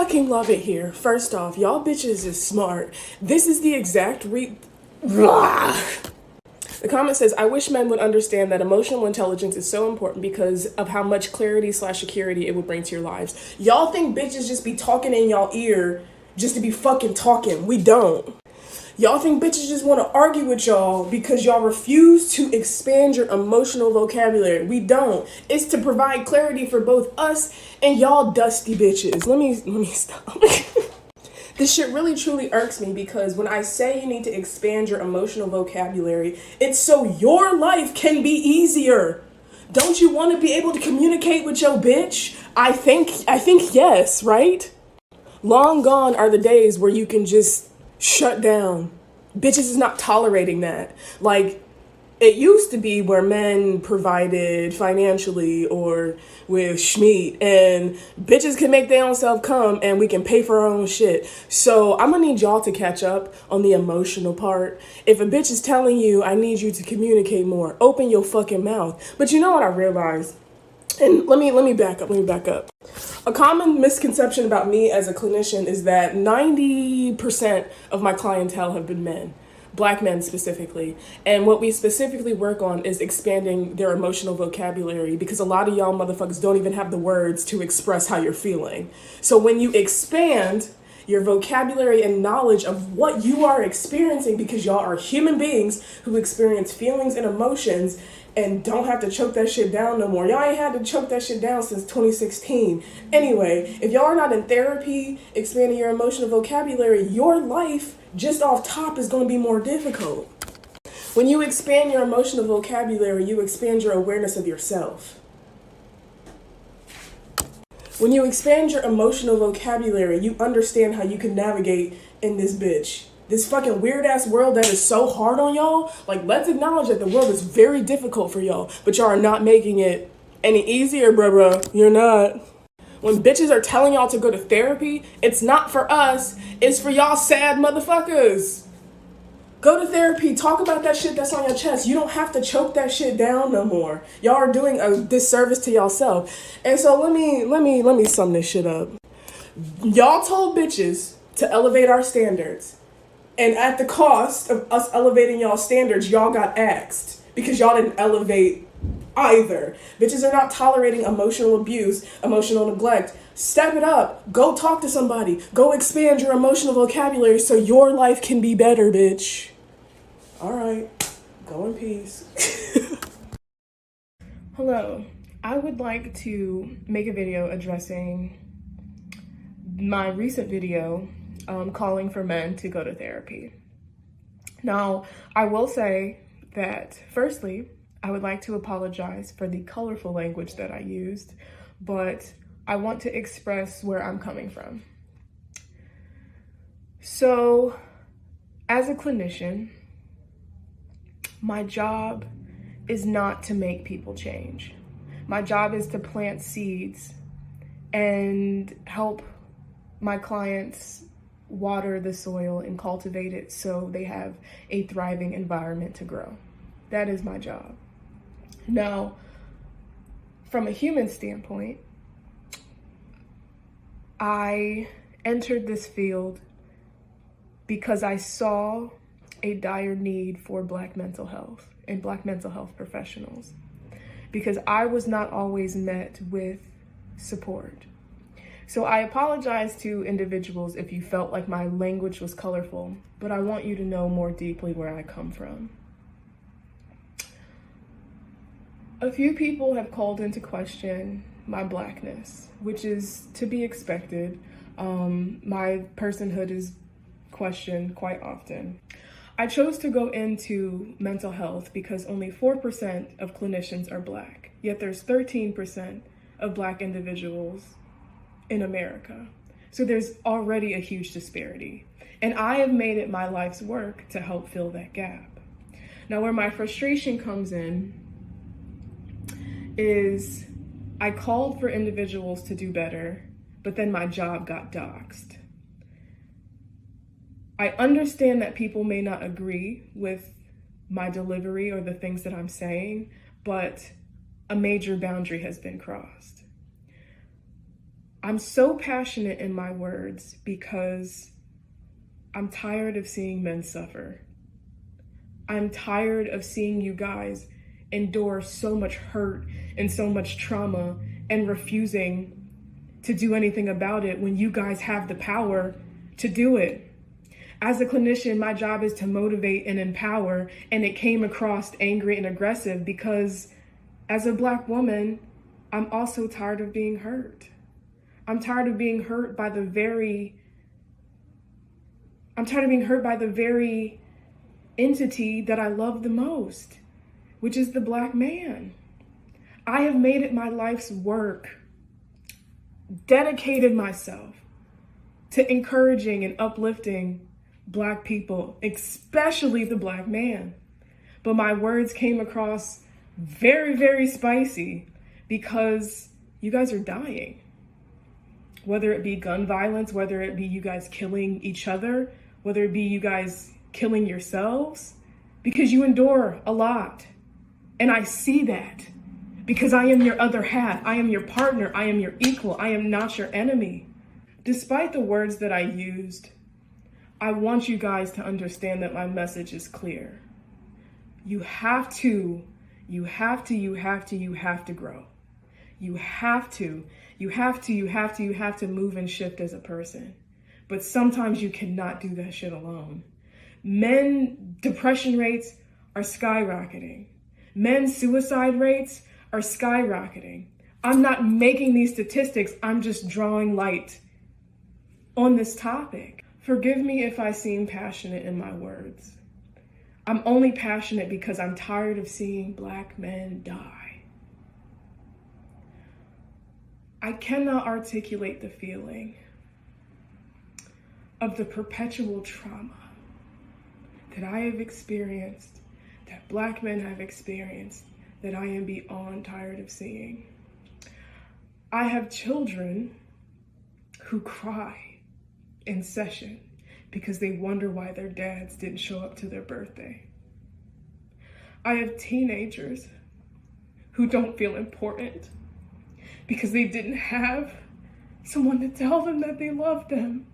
fucking love it here. First off, y'all bitches is smart. This is the exact Blah. The comment says, I wish men would understand that emotional intelligence is so important because of how much clarity/security it would bring to your lives. Y'all think bitches just be talking in y'all ear just to be fucking talking. We don't. Y'all think bitches just want to argue with y'all because y'all refuse to expand your emotional vocabulary. We don't. It's to provide clarity for both us and y'all dusty bitches. Let me stop. This shit really truly irks me because when I say you need to expand your emotional vocabulary, it's so your life can be easier. Don't you want to be able to communicate with your bitch? I think yes, right? Long gone are the days where you can just shut down. Bitches is not tolerating that. Like, it used to be where men provided financially or with schmeat and bitches can make their own self come and we can pay for our own shit. So I'm gonna need y'all to catch up on the emotional part. If a bitch is telling you, I need you to communicate more, open your fucking mouth. But you know what I realized? And let me back up. A common misconception about me as a clinician is that 90% of my clientele have been men. Black men specifically. And what we specifically work on is expanding their emotional vocabulary because a lot of y'all motherfuckers don't even have the words to express how you're feeling. So when you expand your vocabulary and knowledge of what you are experiencing, because y'all are human beings who experience feelings and emotions and don't have to choke that shit down no more. Y'all ain't had to choke that shit down since 2016. Anyway, if y'all are not in therapy, expanding your emotional vocabulary, your life just off top is going to be more difficult. When you expand your emotional vocabulary, you expand your awareness of yourself. When you expand your emotional vocabulary, you understand how you can navigate in this bitch. This fucking weird ass world that is so hard on y'all. Like, let's acknowledge that the world is very difficult for y'all, but y'all are not making it any easier, bruh. You're not. When bitches are telling y'all to go to therapy, it's not for us, it's for y'all sad motherfuckers. Go to therapy, talk about that shit that's on your chest. You don't have to choke that shit down no more. Y'all are doing a disservice to yourself. And so let me sum this shit up. Y'all told bitches to elevate our standards. And at the cost of us elevating y'all standards, y'all got axed because y'all didn't elevate either. Bitches are not tolerating emotional abuse, emotional neglect. Step it up. Go talk to somebody. Go expand your emotional vocabulary so your life can be better, bitch. All right. Go in peace. Hello. I would like to make a video addressing my recent video calling for men to go to therapy. Now, I will say that, firstly, I would like to apologize for the colorful language that I used, but I want to express where I'm coming from. So, as a clinician, my job is not to make people change. My job is to plant seeds and help my clients water the soil and cultivate it so they have a thriving environment to grow. That is my job. Now, from a human standpoint, I entered this field because I saw a dire need for Black mental health and Black mental health professionals, because I was not always met with support. So I apologize to individuals if you felt like my language was colorful, but I want you to know more deeply where I come from. A few people have called into question my Blackness, which is to be expected. My personhood is questioned quite often. I chose to go into mental health because only 4% of clinicians are Black, yet there's 13% of Black individuals in America. So there's already a huge disparity. And I have made it my life's work to help fill that gap. Now, where my frustration comes in is I called for individuals to do better, but then my job got doxxed. I understand that people may not agree with my delivery or the things that I'm saying, but a major boundary has been crossed. I'm so passionate in my words because I'm tired of seeing men suffer. I'm tired of seeing you guys endure so much hurt and so much trauma and refusing to do anything about it when you guys have the power to do it. As a clinician, my job is to motivate and empower, and it came across angry and aggressive because as a Black woman, I'm also tired of being hurt. I'm tired of being hurt by the very entity that I love the most, which is the Black man. I have made it my life's work, dedicated myself to encouraging and uplifting Black people, especially the Black man. But my words came across very, very spicy because you guys are dying. Whether it be gun violence, whether it be you guys killing each other, whether it be you guys killing yourselves, because you endure a lot. And I see that because I am your other half. I am your partner. I am your equal. I am not your enemy. Despite the words that I used, I want you guys to understand that my message is clear. You have to grow. You have to move and shift as a person. But sometimes you cannot do that shit alone. Men depression rates are skyrocketing. Men's suicide rates are skyrocketing. I'm not making these statistics, I'm just drawing light on this topic. Forgive me if I seem passionate in my words. I'm only passionate because I'm tired of seeing Black men die. I cannot articulate the feeling of the perpetual trauma that I have experienced, that Black men have experienced, that I am beyond tired of seeing. I have children who cry in session because they wonder why their dads didn't show up to their birthday. I have teenagers who don't feel important because they didn't have someone to tell them that they love them.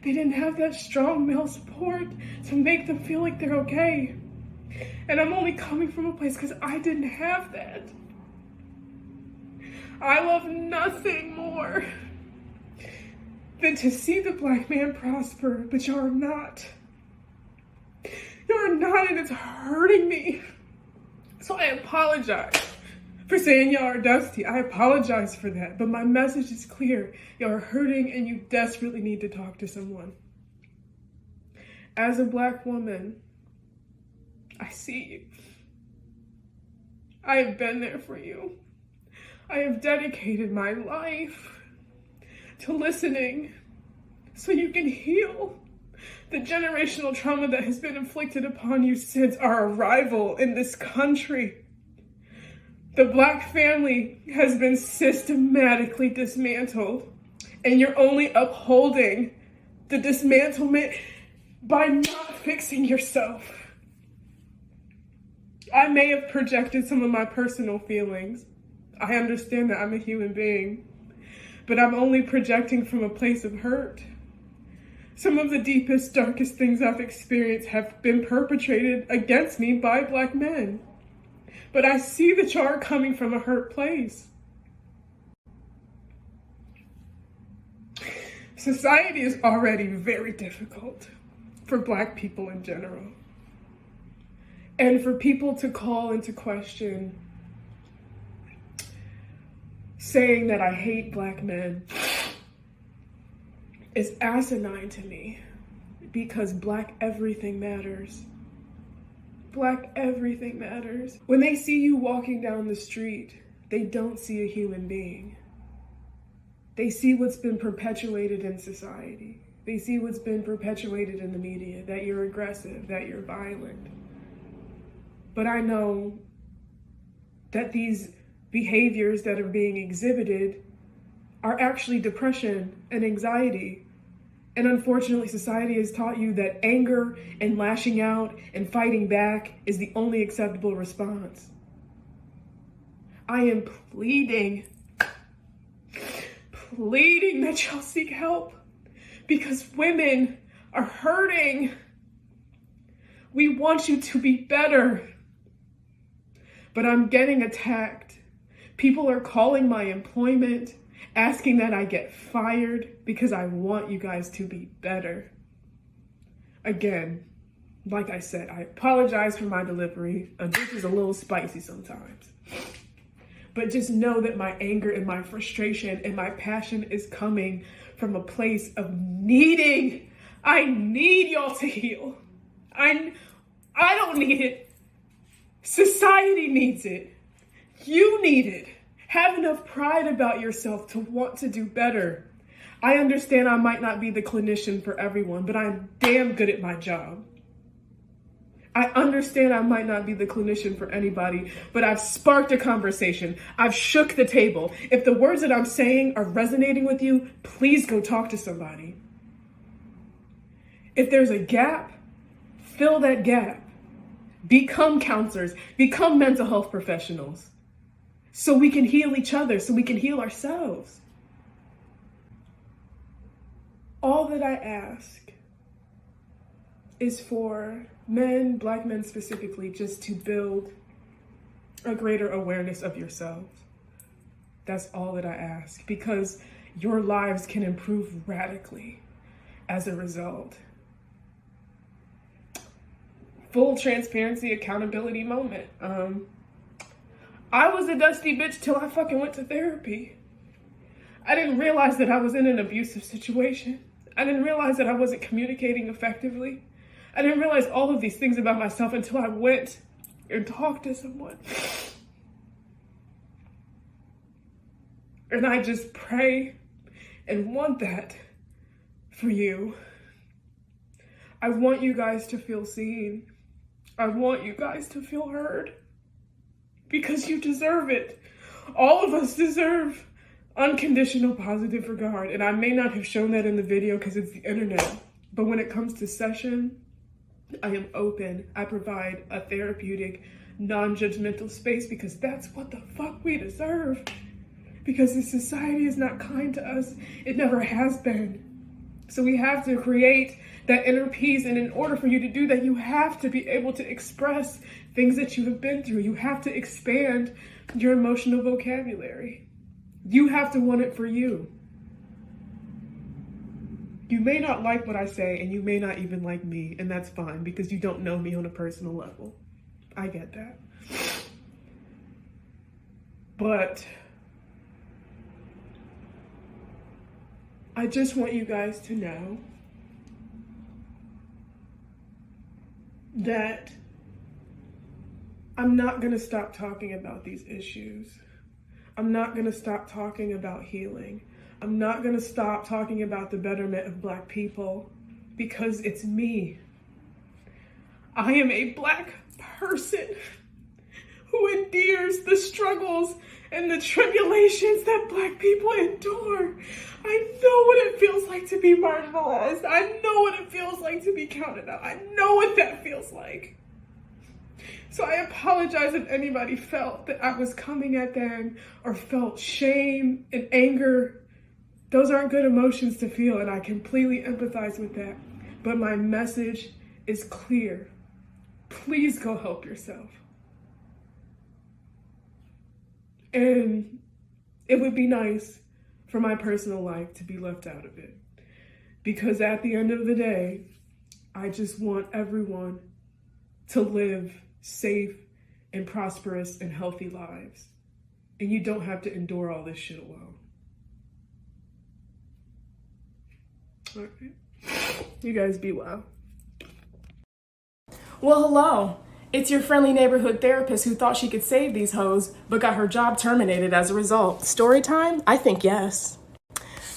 They didn't have that strong male support to make them feel like they're okay. And I'm only coming from a place because I didn't have that. I love nothing more than to see the Black man prosper, but you're not. You're not, and it's hurting me. So I apologize for saying y'all are dusty. I apologize for that, but my message is clear. Y'all are hurting and you desperately need to talk to someone. As a Black woman, I see you. I have been there for you. I have dedicated my life to listening so you can heal the generational trauma that has been inflicted upon you since our arrival in this country. The Black family has been systematically dismantled, and you're only upholding the dismantlement by not fixing yourself. I may have projected some of my personal feelings. I understand that I'm a human being, but I'm only projecting from a place of hurt. Some of the deepest, darkest things I've experienced have been perpetrated against me by Black men. But I see that y'all are coming from a hurt place. Society is already very difficult for Black people in general. And for people to call into question saying that I hate Black men is asinine to me because Black everything matters. Black everything matters. When they see you walking down the street, they don't see a human being. They see what's been perpetuated in society. They see what's been perpetuated in the media, that you're aggressive, that you're violent. But I know that these behaviors that are being exhibited are actually depression and anxiety. And unfortunately, society has taught you that anger and lashing out and fighting back is the only acceptable response. I am pleading pleading that y'all seek help because women are hurting. We want you to be better. But I'm getting attacked. People are calling my employment, asking that I get fired because I want you guys to be better. Again, like I said, I apologize for my delivery. This is a little spicy sometimes. But just know that my anger and my frustration and my passion is coming from a place of needing. I need y'all to heal. I don't need it. Society needs it. You need it. Have enough pride about yourself to want to do better. I understand I might not be the clinician for everyone, but I'm damn good at my job. I understand I might not be the clinician for anybody, but I've sparked a conversation. I've shook the table. If the words that I'm saying are resonating with you, please go talk to somebody. If there's a gap, fill that gap. Become counselors, become mental health professionals, so we can heal each other, so we can heal ourselves. All that I ask is for men, Black men specifically, just to build a greater awareness of yourselves. That's all that I ask, because your lives can improve radically as a result. Full transparency, accountability moment. I was a dusty bitch till I fucking went to therapy. I didn't realize that I was in an abusive situation. I didn't realize that I wasn't communicating effectively. I didn't realize all of these things about myself until I went and talked to someone. And I just pray and want that for you. I want you guys to feel seen. I want you guys to feel heard, because you deserve it. All of us deserve unconditional positive regard. And I may not have shown that in the video because it's the internet, but when it comes to session, I am open. I provide a therapeutic, non-judgmental space because that's what the fuck we deserve. Because this society is not kind to us. It never has been. So we have to create that inner peace. And in order for you to do that, you have to be able to express things that you have been through. You have to expand your emotional vocabulary. You have to want it for you. You may not like what I say, and you may not even like me, and that's fine because you don't know me on a personal level. I get that. But I just want you guys to know that I'm not going to stop talking about these issues. I'm not going to stop talking about healing. I'm not going to stop talking about the betterment of Black people because it's me. I am a Black person who endures the struggles and the tribulations that Black people endure. I know what it feels like to be marginalized. I know what it feels like to be counted out. I know what that feels like. So I apologize if anybody felt that I was coming at them or felt shame and anger. Those aren't good emotions to feel, and I completely empathize with that. But my message is clear. Please go help yourself. And it would be nice for my personal life to be left out of it. Because at the end of the day, I just want everyone to live safe and prosperous and healthy lives. And you don't have to endure all this shit alone. All right. You guys be well. Well, hello. It's your friendly neighborhood therapist who thought she could save these hoes, but got her job terminated as a result. Story time? I think yes.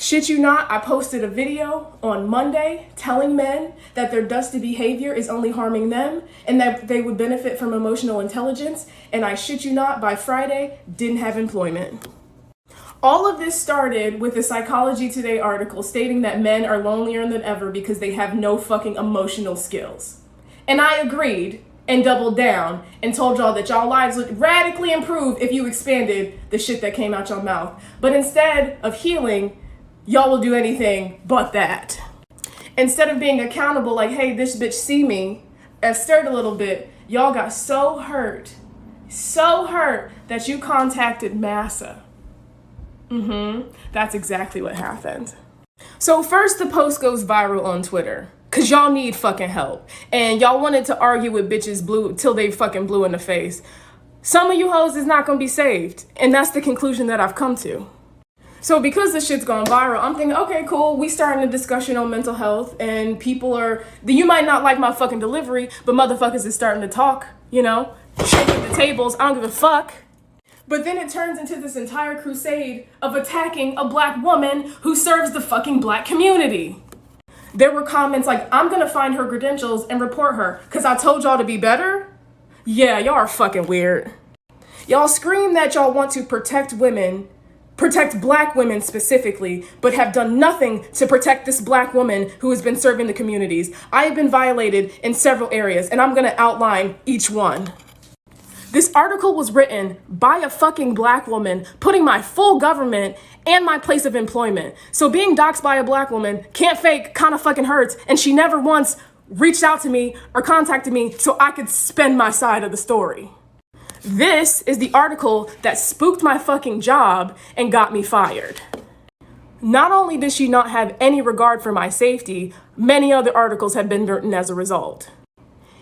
Shit you not, I posted a video on Monday telling men that their dusty behavior is only harming them and that they would benefit from emotional intelligence, and I shit you not, by Friday, didn't have employment. All of this started with a Psychology Today article stating that men are lonelier than ever because they have no fucking emotional skills. And I agreed and doubled down and told y'all that y'all lives would radically improve if you expanded the shit that came out your mouth. But instead of healing, y'all will do anything but that. Instead of being accountable, like, hey, this bitch see me, and stirred a little bit, y'all got so hurt that you contacted massa. That's exactly what happened. So first the post goes viral on Twitter, cause y'all need fucking help. And y'all wanted to argue with bitches blue till they fucking blue in the face. Some of you hoes is not gonna be saved. And that's the conclusion that I've come to. So because this shit's gone viral, I'm thinking, okay, cool, we starting a discussion on mental health, and people are, you might not like my fucking delivery, but motherfuckers is starting to talk, you know, shaking the tables, I don't give a fuck. But then it turns into this entire crusade of attacking a black woman who serves the fucking black community. There were comments like, I'm gonna find her credentials and report her, cause I told y'all to be better? Yeah, y'all are fucking weird. Y'all scream that y'all want to protect women, protect black women specifically, but have done nothing to protect this black woman who has been serving the communities. I have been violated in several areas, and I'm gonna outline each one. This article was written by a fucking black woman, putting my full government and my place of employment. So being doxxed by a black woman can't fake, kinda fucking hurts, and she never once reached out to me or contacted me so I could spend my side of the story. This is the article that spooked my fucking job and got me fired. Not only did she not have any regard for my safety, many other articles have been written as a result.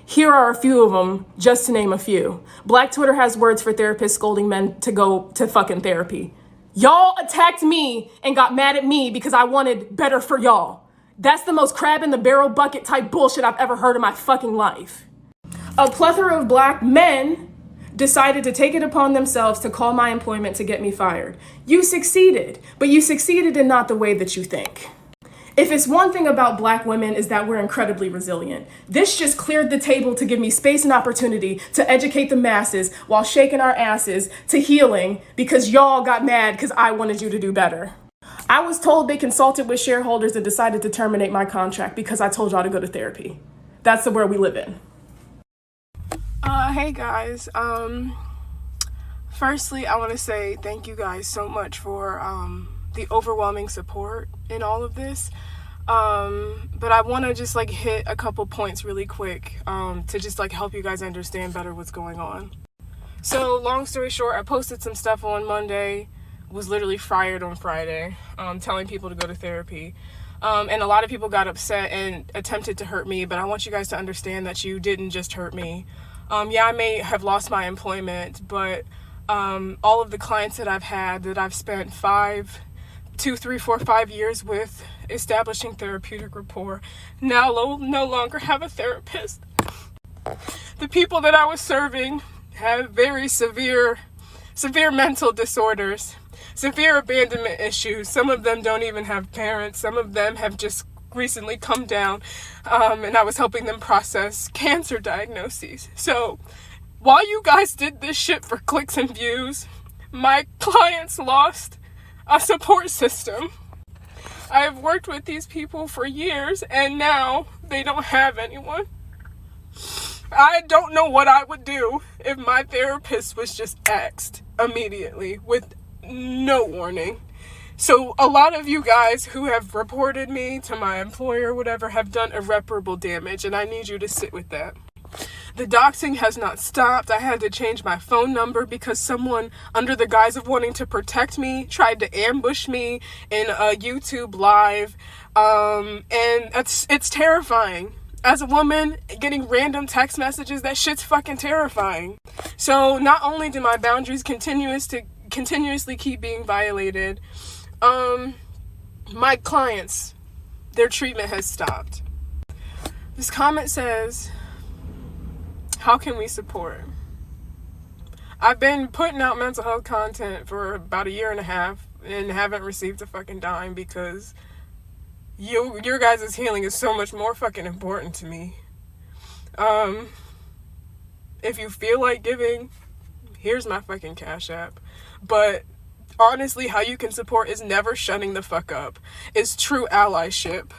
Here are a few of them, just to name a few. Black Twitter has words for therapists scolding men to go to fucking therapy. Y'all attacked me and got mad at me because I wanted better for y'all. That's the most crab in the barrel bucket type bullshit I've ever heard in my fucking life. A plethora of black men decided to take it upon themselves to call my employment to get me fired. You succeeded, but you succeeded in not the way that you think. If it's one thing about black women is that we're incredibly resilient. This just cleared the table to give me space and opportunity to educate the masses while shaking our asses to healing because y'all got mad because I wanted you to do better. I was told they consulted with shareholders and decided to terminate my contract because I told y'all to go to therapy. That's the world we live in. Hey guys, firstly, I want to say thank you guys so much for the overwhelming support in all of this. But I want to just like hit a couple points really quick to just like help you guys understand better what's going on. So long story short, I posted some stuff on Monday, was literally fired on Friday, telling people to go to therapy. And a lot of people got upset and attempted to hurt me, but I want you guys to understand that you didn't just hurt me. Yeah, I may have lost my employment, but all of the clients that I've had that I've spent 2, 3, 4, 5 years with establishing therapeutic rapport now no longer have a therapist. The people that I was serving have very severe mental disorders, severe abandonment issues. Some of them don't even have parents. Some of them have just recently come down, and I was helping them process cancer diagnoses. So while you guys did this shit for clicks and views, my clients lost a support system. I have worked with these people for years and now they don't have anyone. I don't know what I would do if my therapist was just axed immediately with no warning. So a lot of you guys who have reported me to my employer, whatever, have done irreparable damage, and I need you to sit with that. The doxing has not stopped. I had to change my phone number because someone, under the guise of wanting to protect me, tried to ambush me in a YouTube live. And it's terrifying. As a woman, getting random text messages, that shit's fucking terrifying. So not only do my boundaries continuously keep being violated, my clients, their treatment has stopped. This comment says, how can we support? I've been putting out mental health content for about 1.5 years and haven't received a fucking dime because your guys' healing is so much more fucking important to me. If you feel like giving, here's my fucking Cash App. But honestly, how you can support is never shutting the fuck up. It's true allyship.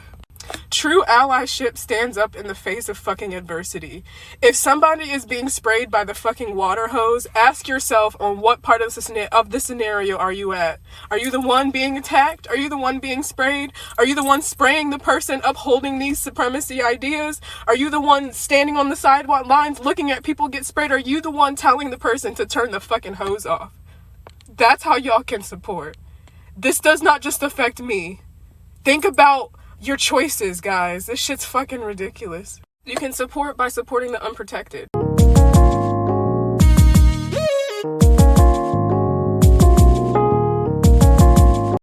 True allyship stands up in the face of fucking adversity. If somebody is being sprayed by the fucking water hose, ask yourself on what part of the scenario are you at? Are you the one being attacked? Are you the one being sprayed? Are you the one spraying the person upholding these supremacy ideas? Are you the one standing on the sidewalk lines looking at people get sprayed? Are you the one telling the person to turn the fucking hose off? That's how y'all can support. This does not just affect me. Think about your choices, guys. This shit's fucking ridiculous. You can support by supporting the unprotected.